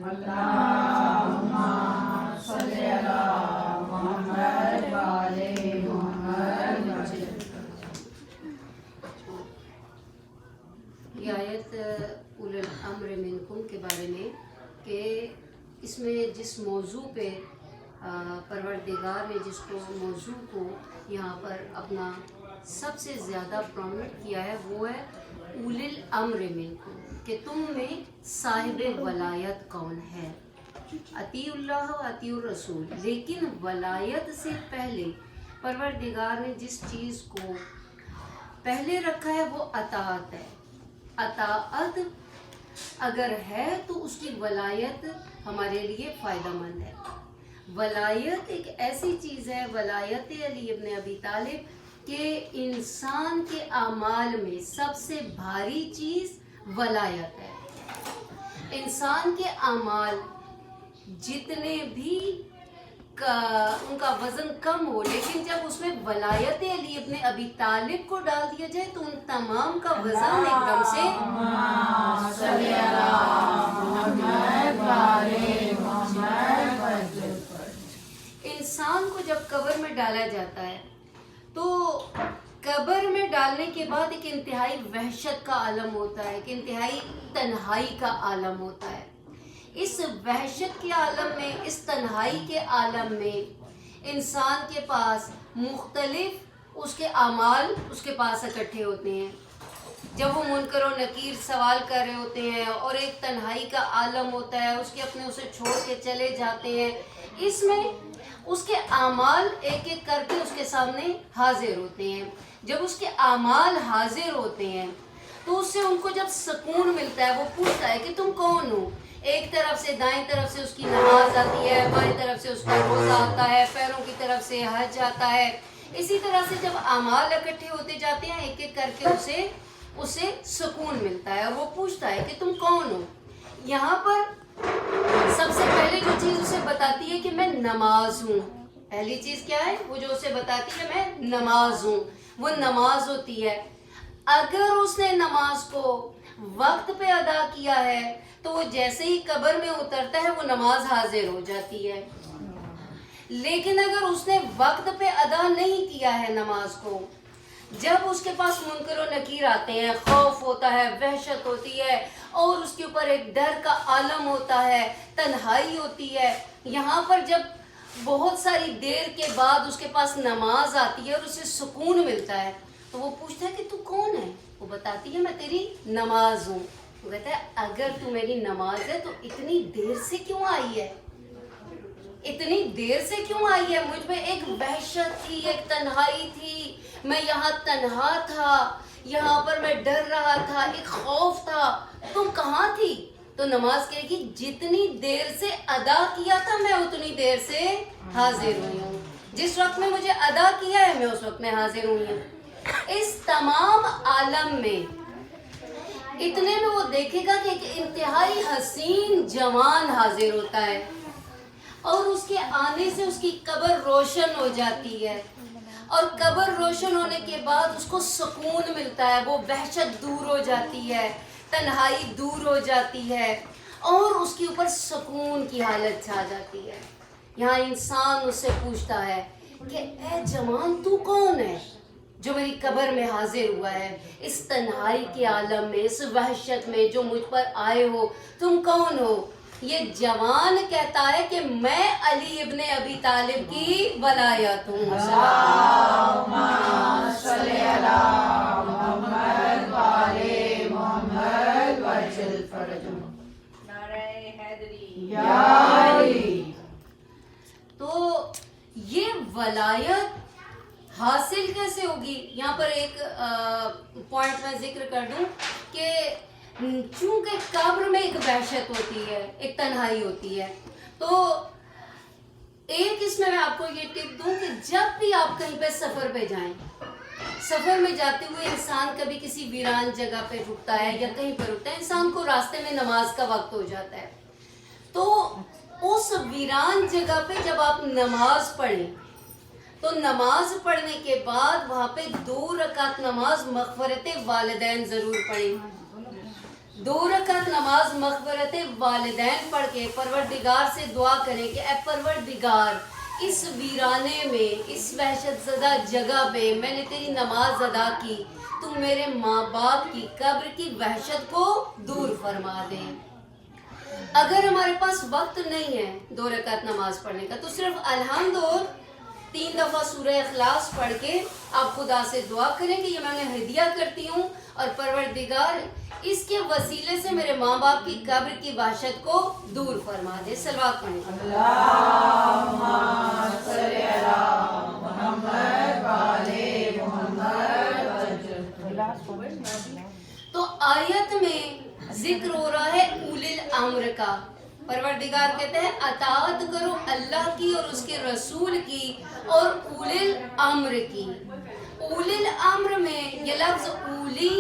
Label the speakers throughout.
Speaker 1: अल्लाहुम्मा सल्ली अला मुहम्मद व आले मुहम्मद वसल्लम।
Speaker 2: ये आयत उलुल अम्र मिनकुम के बारे में कि इसमें जिस मौजू पे परवरदिगार ने जिसको मौजू को यहाँ पर अपना सबसे ज़्यादा प्रोमिनेंट किया है वो है उलिल अम्र मिनकुम, कि तुम में साहिब वलायत कौन है। अतीउल्लाह व अतीउर रसूल, लेकिन वलायत से पहले परवरदिगार ने जिस चीज़ को पहले रखा है वो अताअत है। अताअत अगर है तो उसकी वलायत हमारे लिए फ़ायदेमंद है। वलायत एक ऐसी चीज़ है, वलायत अली इब्न अबी तालिब, के इंसान के आमाल में सबसे भारी चीज़ वलायत है। इंसान के आमाल जितने भी उनका वज़न कम हो, लेकिन जब उसमें वलायत अली इब्न अबी तालिब को डाल दिया जाए तो उन तमाम का वज़न एकदम से इंसान को जब कब्र में डाला जाता है तो कब्र में डालने के बाद एक इंतहाई वहशत का आलम होता है, एक इंतहाई तन्हाई का आलम होता है। इस वहशत के आलम में, इस तन्हाई के आलम में इंसान के पास मुख्तलिफ उसके आमाल उसके पास इकट्ठे होते हैं। जब वो मुनकर और नकीर सवाल कर रहे होते हैं और एक तन्हाई का आलम होता है, उसके अपने उसे छोड़ के चले जाते हैं, इसमें उसके आमाल एक एक करके उसके सामने हाजिर होते हैं। जब उसके आमाल हाजिर होते हैं तो उससे उनको जब सुकून मिलता है, वो पूछता है कि तुम कौन हो। एक तरफ से दाएं तरफ से उसकी नमाज आती है, बाएं तरफ से उसका रोज़ा आता है, पैरों की तरफ से हज आता है। इसी तरह से जब आमाल इकट्ठे होते जाते हैं एक एक करके उसे सुकून मिलता है और वो पूछता है कि तुम कौन हो। यहाँ पर सबसे पहले जो चीज़ उसे बताती है कि मैं नमाज हूँ। पहली चीज़ क्या है? वो जो उसे बताती है मैं नमाज हूँ, वो नमाज होती है। अगर उसने नमाज को वक्त पे अदा किया है तो वो जैसे ही कब्र में उतरता है वो नमाज हाजिर हो जाती है। लेकिन अगर उसने वक्त पे अदा नहीं किया है नमाज को, जब उसके पास मुनकर और नकीर आते हैं, खौफ होता है, वहशत होती है और उसके ऊपर एक डर का आलम होता है, तन्हाई होती है, यहाँ पर जब बहुत सारी देर के बाद उसके पास नमाज आती है और उसे सुकून मिलता है तो वो पूछता है कि तू कौन है। वो बताती है मैं तेरी नमाज हूँ। वो कहता है अगर तू मेरी नमाज है तो इतनी देर से क्यों आई है, इतनी देर से क्यों आई है? मुझ में एक वहशत थी, एक तन्हाई थी, मैं यहाँ तन्हा था, यहाँ पर मैं डर रहा था, एक खौफ था, तुम कहाँ थी? तो नमाज कहेगी जितनी देर से अदा किया था मैं उतनी देर से हाजिर हुई हूँ। जिस वक्त में मुझे अदा किया है मैं उस वक्त में हाजिर हुई हूँ। इस तमाम आलम में इतने में वो देखेगा कि एक इंतहाई हसीन जवान हाजिर होता है और उसके आने से उसकी कब्र रोशन हो जाती है और कब्र रोशन होने के बाद उसको सुकून मिलता है, वो वहशत दूर हो जाती है, तन्हाई दूर हो जाती है और उसके ऊपर सुकून की हालत छा जाती है। यहाँ इंसान उससे पूछता है कि ए जवान तू कौन है जो मेरी कब्र में हाजिर हुआ है, इस तन्हाई के आलम में, इस वहशत में जो मुझ पर आए हो, तुम कौन हो? ये जवान कहता है कि मैं अली इब्न अबी तालिब की वलायत हूँ। तो ये वलायत हासिल कैसे होगी? यहाँ पर एक पॉइंट मैं जिक्र कर दूं कि चूंकि कब्र में एक वहशत होती है, एक तन्हाई होती है, तो एक इसमें मैं आपको ये टिप दूं कि जब भी आप कहीं पे सफर पे जाएं, सफर में जाते हुए इंसान कभी किसी वीरान जगह पे रुकता है या कहीं पर रुकता है, इंसान को रास्ते में नमाज का वक्त हो जाता है, तो उस वीरान जगह पे जब आप नमाज पढ़ें तो नमाज पढ़ने के बाद वहां पे 2 रकात नमाज मग़फ़िरत वालिदैन जरूर पढ़ें। 2 رکعت نماز مغفرت والدین پڑھ کے پروردگار سے دعا کریں کہ اے پروردگار اس ویرانے میں، اس وحشت زدہ جگہ پہ میں نے تیری نماز ادا کی، تو میرے ماں باپ کی قبر کی وحشت کو دور فرما دے۔ اگر ہمارے پاس وقت نہیں ہے 2 رکعت نماز پڑھنے کا تو صرف الحمد اور 3 دفعہ سورہ اخلاص پڑھ کے آپ خدا سے دعا کریں کہ یہ میں انہیں ہدیہ کرتی ہوں اور پروردگار اس کے وسیلے سے میرے ماں باپ کی قبر کی وحشت کو دور فرما دے۔ صلوات پڑھیں۔
Speaker 1: اللہم صلی علی محمد وعلی محمد وسلم۔
Speaker 2: تو آیت میں ذکر ہو رہا ہے اولی الامر کا۔ پروردگار کہتے ہیں اطاعت کرو اللہ کی اور اس کے رسول کی اور اولی الامر کی۔ اولی الامر میں یہ لفظ اولی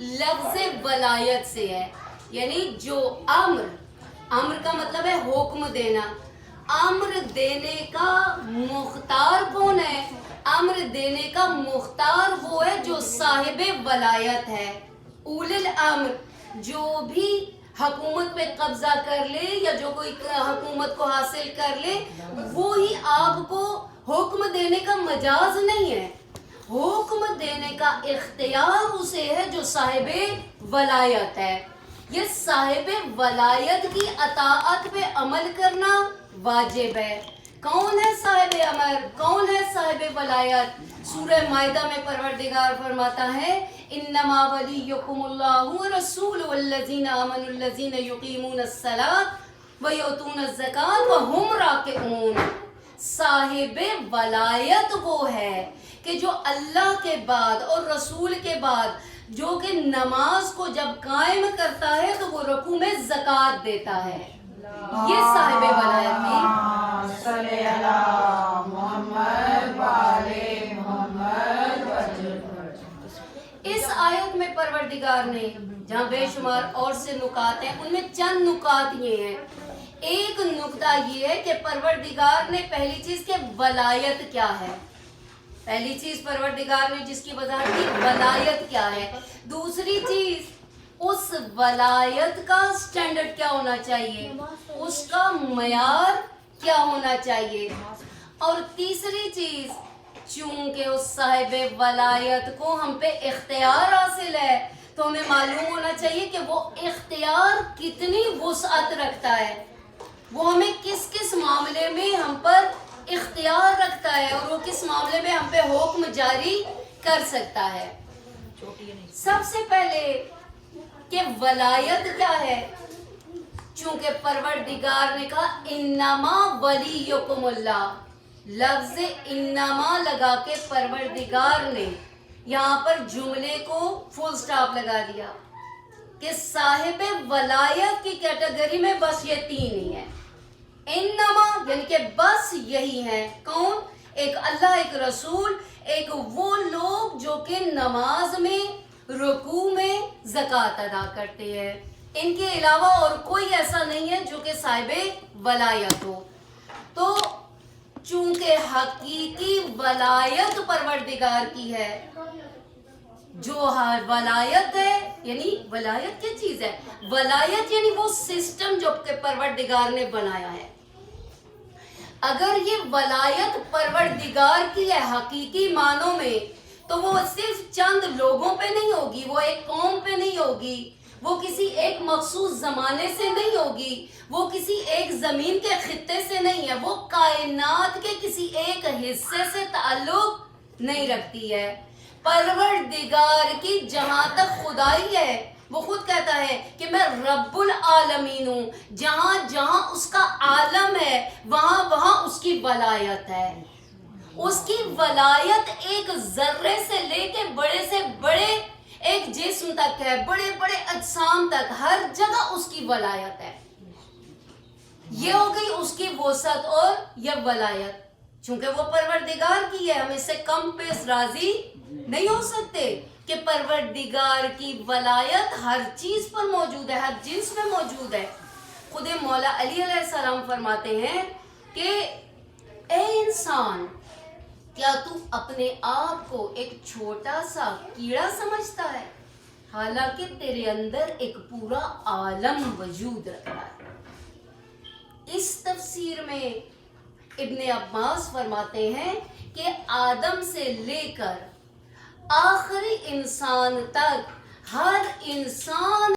Speaker 2: لفظ ولایت سے ہے، یعنی جو امر کا مطلب ہے حکم دینا۔ امر دینے کا مختار کون ہے؟ امر دینے کا مختار وہ ہے جو صاحب ولایت ہے۔ اولی الامر جو بھی حکومت پہ قبضہ کر لے یا جو کوئی حکومت کو حاصل کر لے، وہی آپ کو حکم دینے کا مجاز نہیں ہے، حکم دینے کا اختیار اسے ہے جو صاحب ولایت ہے۔ یہ صاحب ولایت کی اطاعت پہ عمل کرنا واجب ہے۔ کون ہے صاحب امر؟ کون ہے صاحب ولایت؟ سورہ مائدہ میں پروردگار فرماتا ہے انما ولیکم اللہ ورسولہ والذین آمنوا الذین یقیمون الصلاۃ ویؤتون الزکاۃ وہم راکعون۔ صاحب ولایت وہ ہے کہ جو اللہ کے بعد اور رسول کے بعد جو کہ نماز کو جب قائم کرتا ہے تو وہ رکوع میں زکوٰۃ دیتا ہے۔ یہ صاحب ولایت کی
Speaker 1: صلی علی محمد وعلی محمد وسلم۔
Speaker 2: اس آیت میں پروردگار نے جہاں بے شمار اور سے نکات ہیں، ان میں چند نکات یہ ہیں۔ ایک نکتہ یہ ہے کہ پروردگار نے پہلی چیز کہ ولایت کیا ہے، پہلی چیز پروردگار نے جس کی وضاحت کی ولایت کیا ہے۔ دوسری چیز اس ولایت کا سٹینڈرڈ کیا ہونا چاہیے، اس کا معیار کیا ہونا چاہیے۔ اور تیسری چیز چونکہ اس صاحب ولایت کو ہم پہ اختیار حاصل ہے تو ہمیں معلوم ہونا چاہیے کہ وہ اختیار کتنی وسعت رکھتا ہے، وہ ہمیں کس کس معاملے میں ہم پر اختیار رکھتا ہے اور وہ کس معاملے میں ہم پہ حکم جاری کر سکتا ہے۔ سب سے پہلے کہ ولایت کیا ہے، چونکہ پروردگار نے کہا انما ولیکم اللہ، لفظ انما لگا کے پروردگار نے یہاں پر جملے کو فل سٹاپ لگا دیا کہ صاحب ولایت کی کیٹیگری میں بس یہ 3 ہی ہیں۔ انما یعنی کہ بس یہی ہیں، کون؟ ایک اللہ، ایک رسول، ایک وہ لوگ جو کہ نماز میں، رکوع میں زکوٰۃ ادا کرتے ہیں۔ ان کے علاوہ اور کوئی ایسا نہیں ہے جو کہ صاحب ولایت ہو۔ تو چونکہ حقیقی ولایت پروردگار کی ہے، جو ولایت ہے، یعنی ولایت کیا چیز ہے؟ ولایت یعنی وہ سسٹم جو کہ پروردگار نے بنایا ہے۔ اگر یہ ولایت پروردگار کی ہے حقیقی معنوں میں تو وہ صرف چند لوگوں پہ نہیں ہوگی، وہ ایک قوم پہ نہیں ہوگی، وہ کسی ایک مخصوص زمانے سے نہیں ہوگی، وہ کسی ایک زمین کے خطے سے نہیں ہے، وہ کائنات کے کسی ایک حصے سے تعلق نہیں رکھتی ہے۔ پروردگار کی جہاں تک خدائی ہے وہ خود کہتا ہے کہ میں رب العالمین ہوں، جہاں جہاں اس کا عالم ہے وہاں وہاں اس کی ولایت ہے۔ اس کی ولایت ایک ذرے سے لے کے بڑے سے بڑے ایک جسم تک ہے، بڑے بڑے اجسام تک، ہر جگہ اس کی ولایت ہے۔ یہ ہو گئی اس کی وسعت اور یہ ولایت، چونکہ وہ پروردگار کی ہے، ہم اس سے کم پیش راضی نہیں ہو سکتے کہ پروردگار کی ولایت ہر چیز پر موجود ہے، ہر جنس میں موجود ہے۔ خود مولا علی علیہ السلام فرماتے ہیں کہ اے انسان، کیا تو اپنے آپ کو ایک چھوٹا سا کیڑا سمجھتا ہے؟ حالانکہ تیرے اندر ایک پورا عالم وجود رکھتا ہے. اس تفسیر میں ابن عباس فرماتے ہیں کہ آدم سے لے کر آخری انسان تک ہر انسان